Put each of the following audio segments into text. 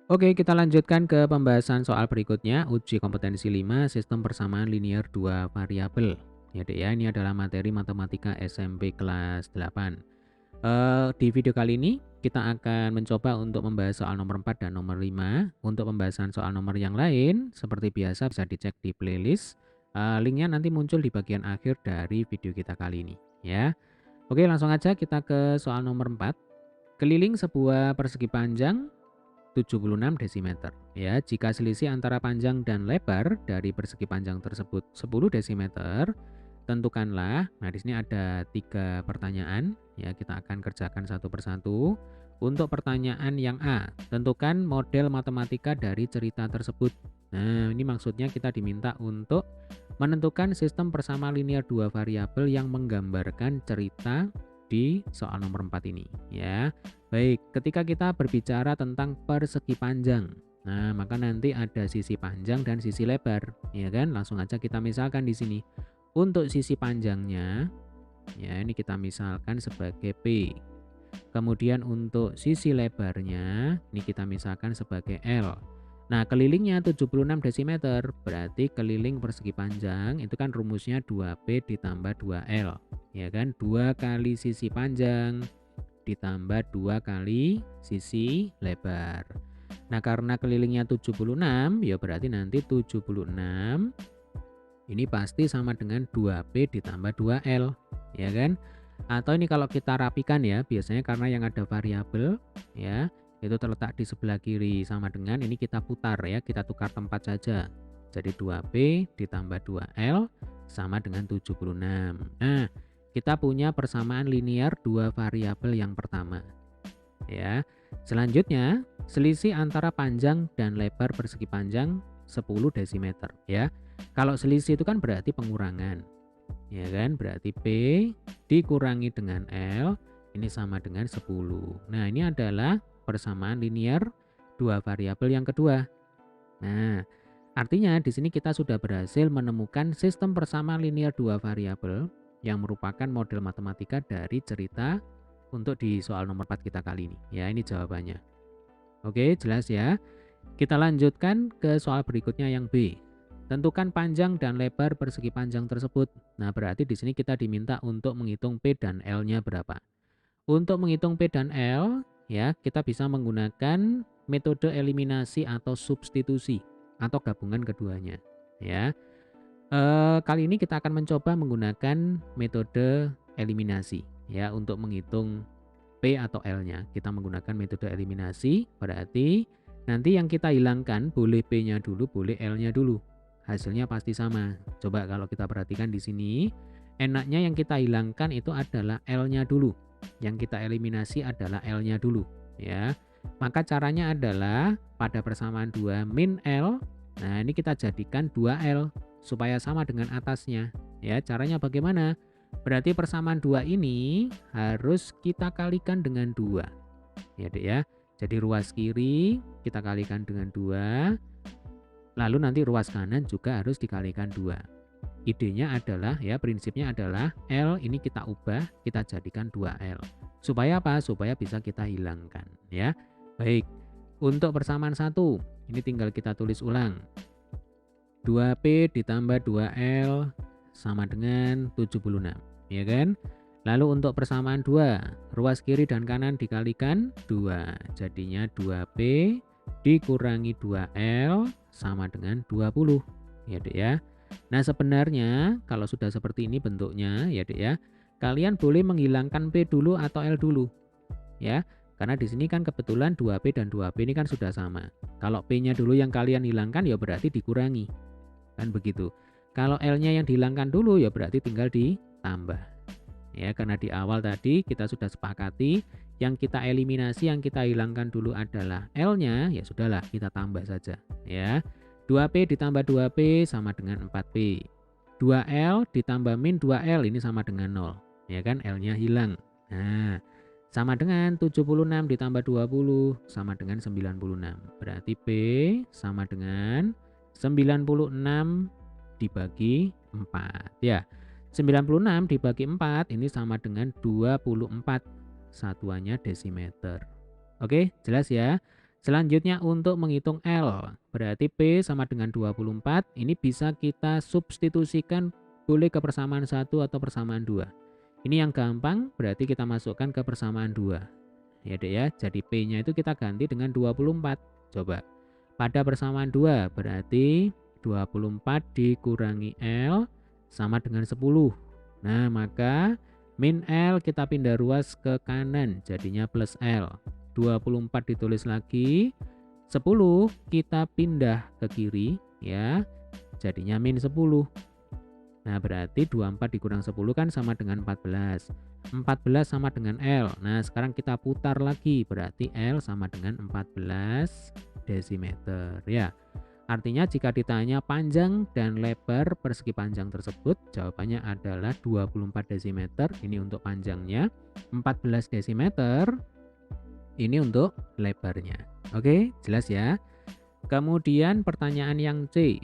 Oke, kita lanjutkan ke pembahasan soal berikutnya, uji kompetensi 5 sistem persamaan linear dua variabel. Ya, Dek ya, ini adalah materi matematika SMP kelas 8. Di video kali ini kita akan mencoba untuk membahas soal nomor 4 dan nomor 5. Untuk pembahasan soal nomor yang lain, seperti biasa bisa dicek di playlist. Linknya nanti muncul di bagian akhir dari video kita kali ini, ya. Oke, langsung aja kita ke soal nomor 4. Keliling sebuah persegi panjang 76 desimeter. Ya, jika selisih antara panjang dan lebar dari persegi panjang tersebut 10 desimeter, tentukanlah. Nah, di sini ada 3 pertanyaan. Ya, kita akan kerjakan satu persatu. Untuk pertanyaan yang A, tentukan model matematika dari cerita tersebut. Nah, ini maksudnya kita diminta untuk menentukan sistem persamaan linear dua variabel yang menggambarkan cerita di soal nomor 4 ini, ya. Baik, ketika kita berbicara tentang persegi panjang, nah maka nanti ada sisi panjang dan sisi lebar, ya kan? Langsung aja kita misalkan di sini. Untuk sisi panjangnya, ya ini kita misalkan sebagai P. Kemudian untuk sisi lebarnya, ini kita misalkan sebagai L. Nah, kelilingnya 76 desimeter, berarti keliling persegi panjang itu kan rumusnya 2P ditambah 2L. Ya kan? 2 kali sisi panjang ditambah 2 kali sisi lebar. Nah, karena kelilingnya 76, ya berarti nanti 76 ini pasti sama dengan 2P ditambah 2L, ya kan? Atau ini kalau kita rapikan ya, biasanya karena yang ada variabel ya, itu terletak di sebelah kiri sama dengan ini kita putar ya, kita tukar tempat saja. Jadi 2P ditambah 2L sama dengan 76. Nah, kita punya persamaan linear dua variabel yang pertama. Ya. Selanjutnya, selisih antara panjang dan lebar persegi panjang 10 desimeter ya. Kalau selisih itu kan berarti pengurangan. Ya kan? Berarti P dikurangi dengan L ini sama dengan 10. Nah, ini adalah persamaan linear dua variabel yang kedua. Nah, artinya di sini kita sudah berhasil menemukan sistem persamaan linear dua variabel yang merupakan model matematika dari cerita untuk di soal nomor 4 kita kali ini. Ya, ini jawabannya. Oke, jelas ya. Kita lanjutkan ke soal berikutnya yang B. Tentukan panjang dan lebar persegi panjang tersebut. Nah, berarti di sini kita diminta untuk menghitung P dan L-nya berapa. Untuk menghitung P dan L, ya, kita bisa menggunakan metode eliminasi atau substitusi atau gabungan keduanya, ya. Kali ini kita akan mencoba menggunakan metode eliminasi ya untuk menghitung P atau L-nya. Kita menggunakan metode eliminasi, berarti nanti yang kita hilangkan boleh P-nya dulu, boleh L-nya dulu. Hasilnya pasti sama. Coba kalau kita perhatikan di sini, enaknya yang kita hilangkan itu adalah L-nya dulu. Yang kita eliminasi adalah L-nya dulu, ya. Maka caranya adalah pada persamaan 2 min L, nah ini kita jadikan 2L supaya sama dengan atasnya. Ya, caranya bagaimana? Berarti persamaan 2 ini harus kita kalikan dengan 2. Ya, Dek ya. Jadi ruas kiri kita kalikan dengan 2. Lalu nanti ruas kanan juga harus dikalikan 2. Idenya adalah ya, prinsipnya adalah L ini kita ubah, kita jadikan 2L. Supaya apa? Supaya bisa kita hilangkan, ya. Baik. Untuk persamaan 1, ini tinggal kita tulis ulang. 2P ditambah 2L sama dengan 76, ya kan? Lalu untuk persamaan 2, ruas kiri dan kanan dikalikan 2, jadinya 2P dikurangi 2L sama dengan 20, ya Dek ya. Nah, sebenarnya kalau sudah seperti ini bentuknya ya Dek ya, kalian boleh menghilangkan P dulu atau L dulu, ya. Karena di sini kan kebetulan 2P dan 2P ini kan sudah sama. Kalau P-nya dulu yang kalian hilangkan ya berarti dikurangi. Kan begitu. Kalau L-nya yang dihilangkan dulu ya berarti tinggal ditambah. Ya, karena di awal tadi kita sudah sepakati yang kita eliminasi, yang kita hilangkan dulu adalah L-nya, ya sudahlah kita tambah saja, ya. 2P ditambah 2P sama dengan 4P. 2L ditambah min 2L ini sama dengan 0, ya kan? L-nya hilang. Nah, sama dengan 76 ditambah 20 sama dengan 96. Berarti P sama dengan 96 dibagi 4 ya. 96 dibagi 4 ini sama dengan 24. Satuannya desimeter. Oke, jelas ya. Selanjutnya untuk menghitung L, berarti P sama dengan 24, ini bisa kita substitusikan boleh ke persamaan 1 atau persamaan 2. Ini yang gampang, berarti kita masukkan ke persamaan 2. Ya Dek ya, jadi P-nya itu kita ganti dengan 24. Coba, pada persamaan 2, berarti 24 dikurangi L sama dengan 10. Nah, maka min L kita pindah ruas ke kanan, jadinya plus L. 24 ditulis lagi, 10 kita pindah ke kiri ya, jadinya min 10. Nah, berarti 24 dikurang 10 kan sama dengan 14. 14 sama dengan L. Nah, sekarang kita putar lagi, berarti L sama dengan 14 desimeter ya. Artinya jika ditanya panjang dan lebar persegi panjang tersebut, jawabannya adalah 24 desimeter, ini untuk panjangnya, 14 desimeter, ini untuk lebarnya. Oke, jelas ya. Kemudian pertanyaan yang C.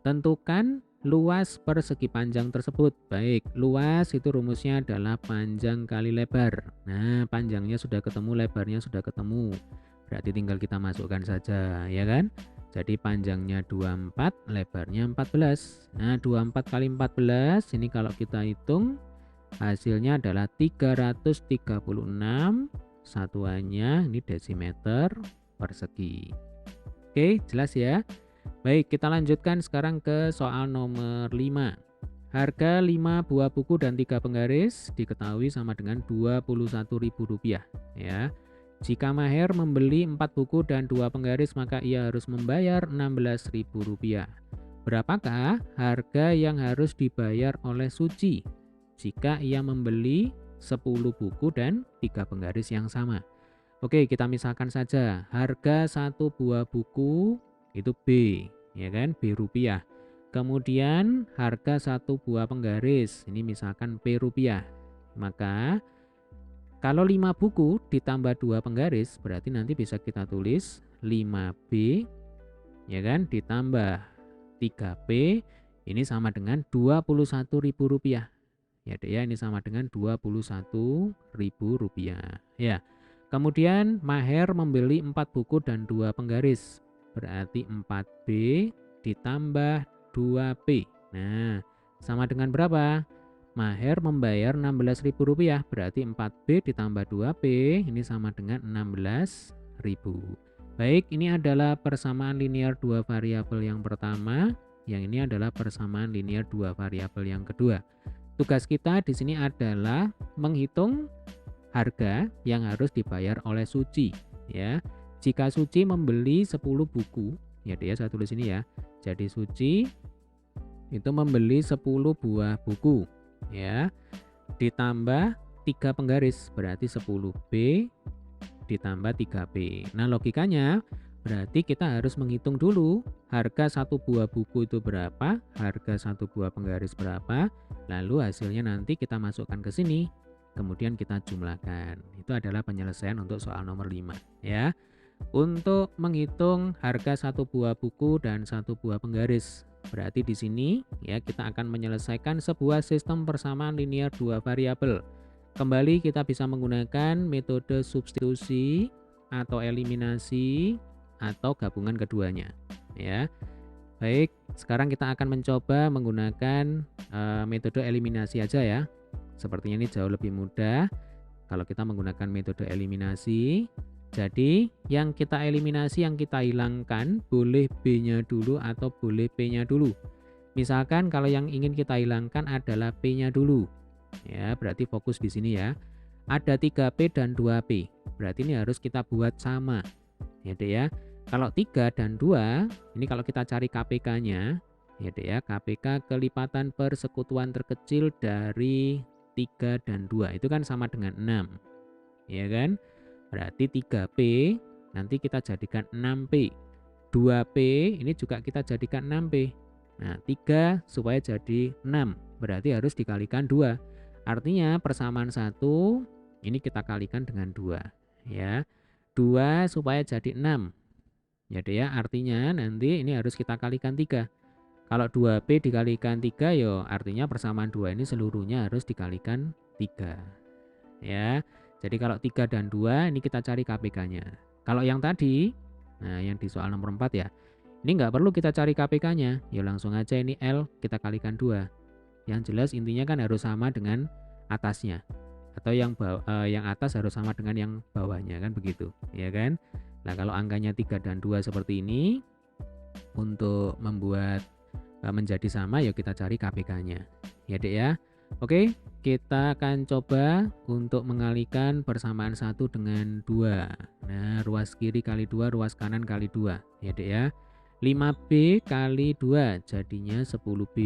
Tentukan luas persegi panjang tersebut. Baik, luas itu rumusnya adalah panjang kali lebar. Nah, panjangnya sudah ketemu, lebarnya sudah ketemu. Berarti tinggal kita masukkan saja, ya kan? Jadi panjangnya 24, lebarnya 14. Nah, 24 kali 14, ini kalau kita hitung, hasilnya adalah 336, satuannya ini desimeter persegi. Oke, jelas ya? Baik, kita lanjutkan sekarang ke soal nomor 5. Harga 5 buah buku dan 3 penggaris diketahui sama dengan Rp21.000 ya. Jika Maher membeli 4 buku dan 2 penggaris, maka ia harus membayar Rp16.000. Berapakah harga yang harus dibayar oleh Suci jika ia membeli 10 buku dan 3 penggaris yang sama? Oke, kita misalkan saja harga 1 buah buku itu B, ya kan, B rupiah. Kemudian harga 1 buah penggaris, ini misalkan P rupiah. Maka kalau 5 buku ditambah 2 penggaris, berarti nanti bisa kita tulis 5B, ya kan, ditambah 3P, ini sama dengan Rp21.000. Ya Dek ya, ini sama dengan Rp21.000 ya. Kemudian Maher membeli 4 buku dan 2 penggaris, berarti 4B ditambah 2P. Nah, sama dengan berapa? Maher membayar Rp16.000, berarti 4B ditambah 2P, ini sama dengan Rp16.000. Baik, ini adalah persamaan linear 2 variabel yang pertama, yang ini adalah persamaan linear 2 variabel yang kedua. Tugas kita di sini adalah menghitung harga yang harus dibayar oleh Suci ya. Jika Suci membeli 10 buku, ya dia saya tulis ini ya. Jadi Suci itu membeli 10 buah buku ya. Ditambah 3 penggaris, berarti 10B ditambah 3B. Nah, logikanya berarti kita harus menghitung dulu harga 1 buah buku itu berapa, harga 1 buah penggaris berapa, lalu hasilnya nanti kita masukkan ke sini, kemudian kita jumlahkan. Itu adalah penyelesaian untuk soal nomor 5 ya. Untuk menghitung harga 1 buah buku dan 1 buah penggaris, berarti di sini ya kita akan menyelesaikan sebuah sistem persamaan linear 2 variabel. Kembali kita bisa menggunakan metode substitusi atau eliminasi atau gabungan keduanya ya. Baik, sekarang kita akan mencoba menggunakan metode eliminasi aja ya. Sepertinya ini jauh lebih mudah kalau kita menggunakan metode eliminasi. Jadi yang kita eliminasi, yang kita hilangkan, boleh B-nya dulu atau boleh P-nya dulu. Misalkan kalau yang ingin kita hilangkan adalah P-nya dulu. Ya, berarti fokus di sini ya. Ada 3P dan 2P. Berarti ini harus kita buat sama. Ya, Dek ya. Kalau 3 dan 2, ini kalau kita cari KPK-nya, ya Dek ya, KPK kelipatan persekutuan terkecil dari 3 dan 2 itu kan sama dengan 6. Ya kan? Berarti 3P nanti kita jadikan 6P. 2P ini juga kita jadikan 6P. Nah, 3 supaya jadi 6, berarti harus dikalikan 2. Artinya persamaan 1 ini kita kalikan dengan 2 ya. 2 supaya jadi 6. Jadi ya, artinya nanti ini harus kita kalikan 3. Kalau 2P dikalikan 3 ya artinya persamaan 2 ini seluruhnya harus dikalikan 3. Ya. Jadi kalau 3 dan 2 ini kita cari KPK-nya. Kalau yang tadi, nah yang di soal nomor 4 ya, ini nggak perlu kita cari KPK-nya, ya langsung aja ini L kita kalikan 2. Yang jelas intinya kan harus sama dengan atasnya, atau yang atas harus sama dengan yang bawahnya, kan begitu, ya kan? Nah, kalau angkanya 3 dan 2 seperti ini, untuk membuat menjadi sama, yuk kita cari KPK-nya. Ya, Dek ya. Oke, kita akan coba untuk mengalihkan persamaan 1 dengan 2. Nah, ruas kiri kali 2, ruas kanan kali 2. Ya, Dek ya. 5B kali 2 jadinya 10B.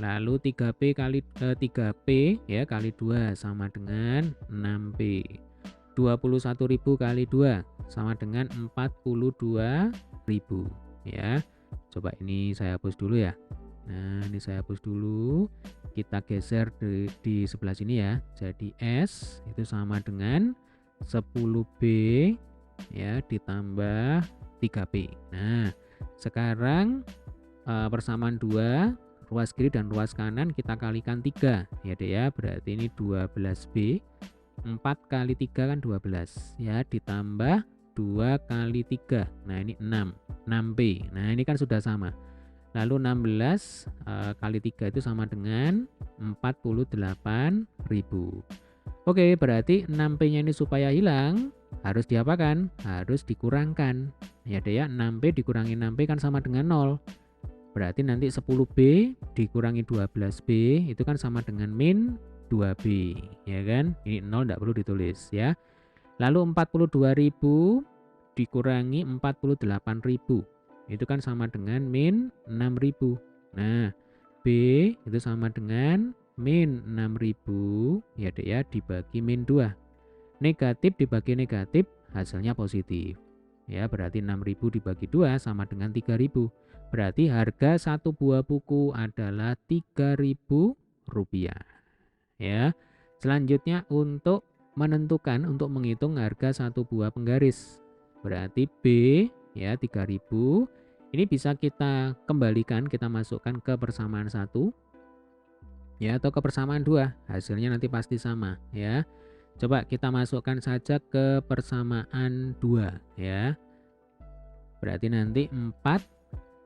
Lalu 3P ya kali 2 sama dengan 6P. 21.000 kali 2 sama dengan 42.000 ya. Coba ini saya hapus dulu ya. Nah, ini saya hapus dulu. Kita geser di sebelah sini ya. Jadi S itu sama dengan 10B ya ditambah 3P. Nah, sekarang persamaan 2, ruas kiri dan ruas kanan kita kalikan 3 ya Dek ya. Berarti ini 12B. 4 kali 3 kan 12 ya, ditambah 2 kali 3. Nah, ini 6P. Nah, ini kan sudah sama. Lalu 16 kali 3 itu sama dengan 48.000. Oke, berarti 6P-nya ini supaya hilang harus diapakan? Harus dikurangkan. Ya deh ya, 6P dikurangi 6P kan sama dengan 0. Berarti nanti 10B dikurangi 12B itu kan sama dengan min 2B, ya kan? Ini 0 tidak perlu ditulis ya. Lalu 42.000 dikurangi 48.000 itu kan sama dengan min 6.000. Nah, B itu sama dengan min 6.000 ya Dek ya dibagi min 2. Negatif dibagi negatif hasilnya positif. Ya, berarti 6.000 dibagi 2 sama dengan 3.000. Berarti harga satu buah buku adalah Rp3.000. Ya. Selanjutnya untuk menentukan, untuk menghitung harga satu buah penggaris. Berarti B ya 3.000 ini bisa kita kembalikan, kita masukkan ke persamaan 1 ya atau ke persamaan 2. Hasilnya nanti pasti sama ya. Coba kita masukkan saja ke persamaan 2 ya. Berarti nanti 4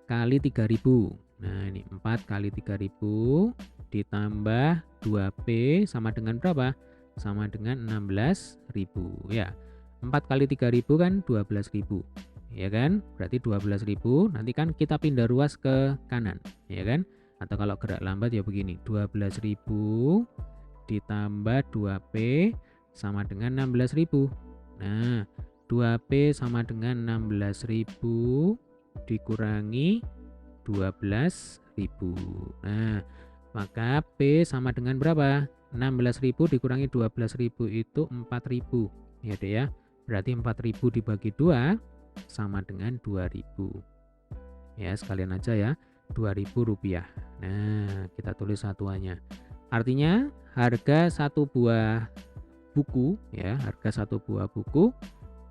kali 3.000. Nah, ini 4 kali 3.000 ditambah 2P sama dengan berapa? Sama dengan 16.000 ya. 4 kali 3.000 kan 12.000. Ya kan? Berarti 12.000. Nanti kan kita pindah ruas ke kanan, ya kan? Atau kalau gerak lambat ya begini, 12.000 ditambah 2P sama dengan 16.000. Nah, 2P sama dengan 16.000 dikurangi 12.000. Nah, maka P sama dengan berapa? 16.000 dikurangi 12.000 itu 4.000. Ya deh ya. Berarti 4.000 dibagi 2 sama dengan 2.000. Ya, sekalian aja ya. Rp2.000. Nah, kita tulis satuannya. Artinya harga satu buah buku ya, harga satu buah buku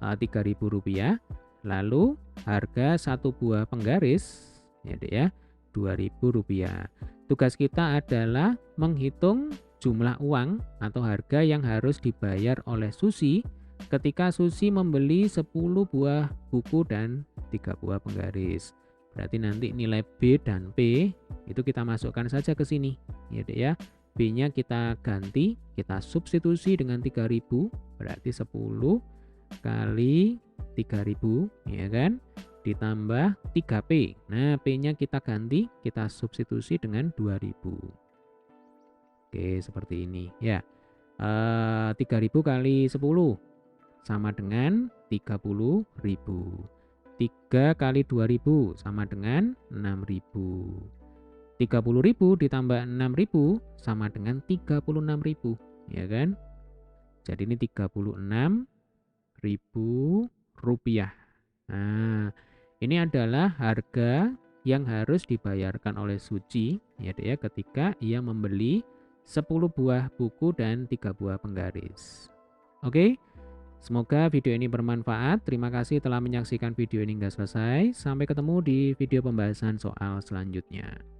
Rp3.000. Lalu harga satu buah penggaris ya Dek ya Rp2.000. Tugas kita adalah menghitung jumlah uang atau harga yang harus dibayar oleh Susi ketika Susi membeli 10 buah buku dan 3 buah penggaris. Berarti nanti nilai B dan P itu kita masukkan saja ke sini ya Dek ya. B-nya kita ganti, kita substitusi dengan 3.000, berarti 10 kali 3.000 ya kan, ditambah 3P. Nah, P-nya kita ganti, kita substitusi dengan 2.000. Oke, seperti ini ya. 3.000 kali 10 sama dengan 30.000. 3 kali 2.000 sama dengan 6.000. 30.000 ditambah 6.000 sama dengan 36.000 ya kan. Jadi ini 36.000 rupiah. Nah, ini adalah harga yang harus dibayarkan oleh Suci ya Dek ya ketika ia membeli 10 buah buku dan 3 buah penggaris. Oke. Semoga video ini bermanfaat. Terima kasih telah menyaksikan video ini hingga selesai. Sampai ketemu di video pembahasan soal selanjutnya.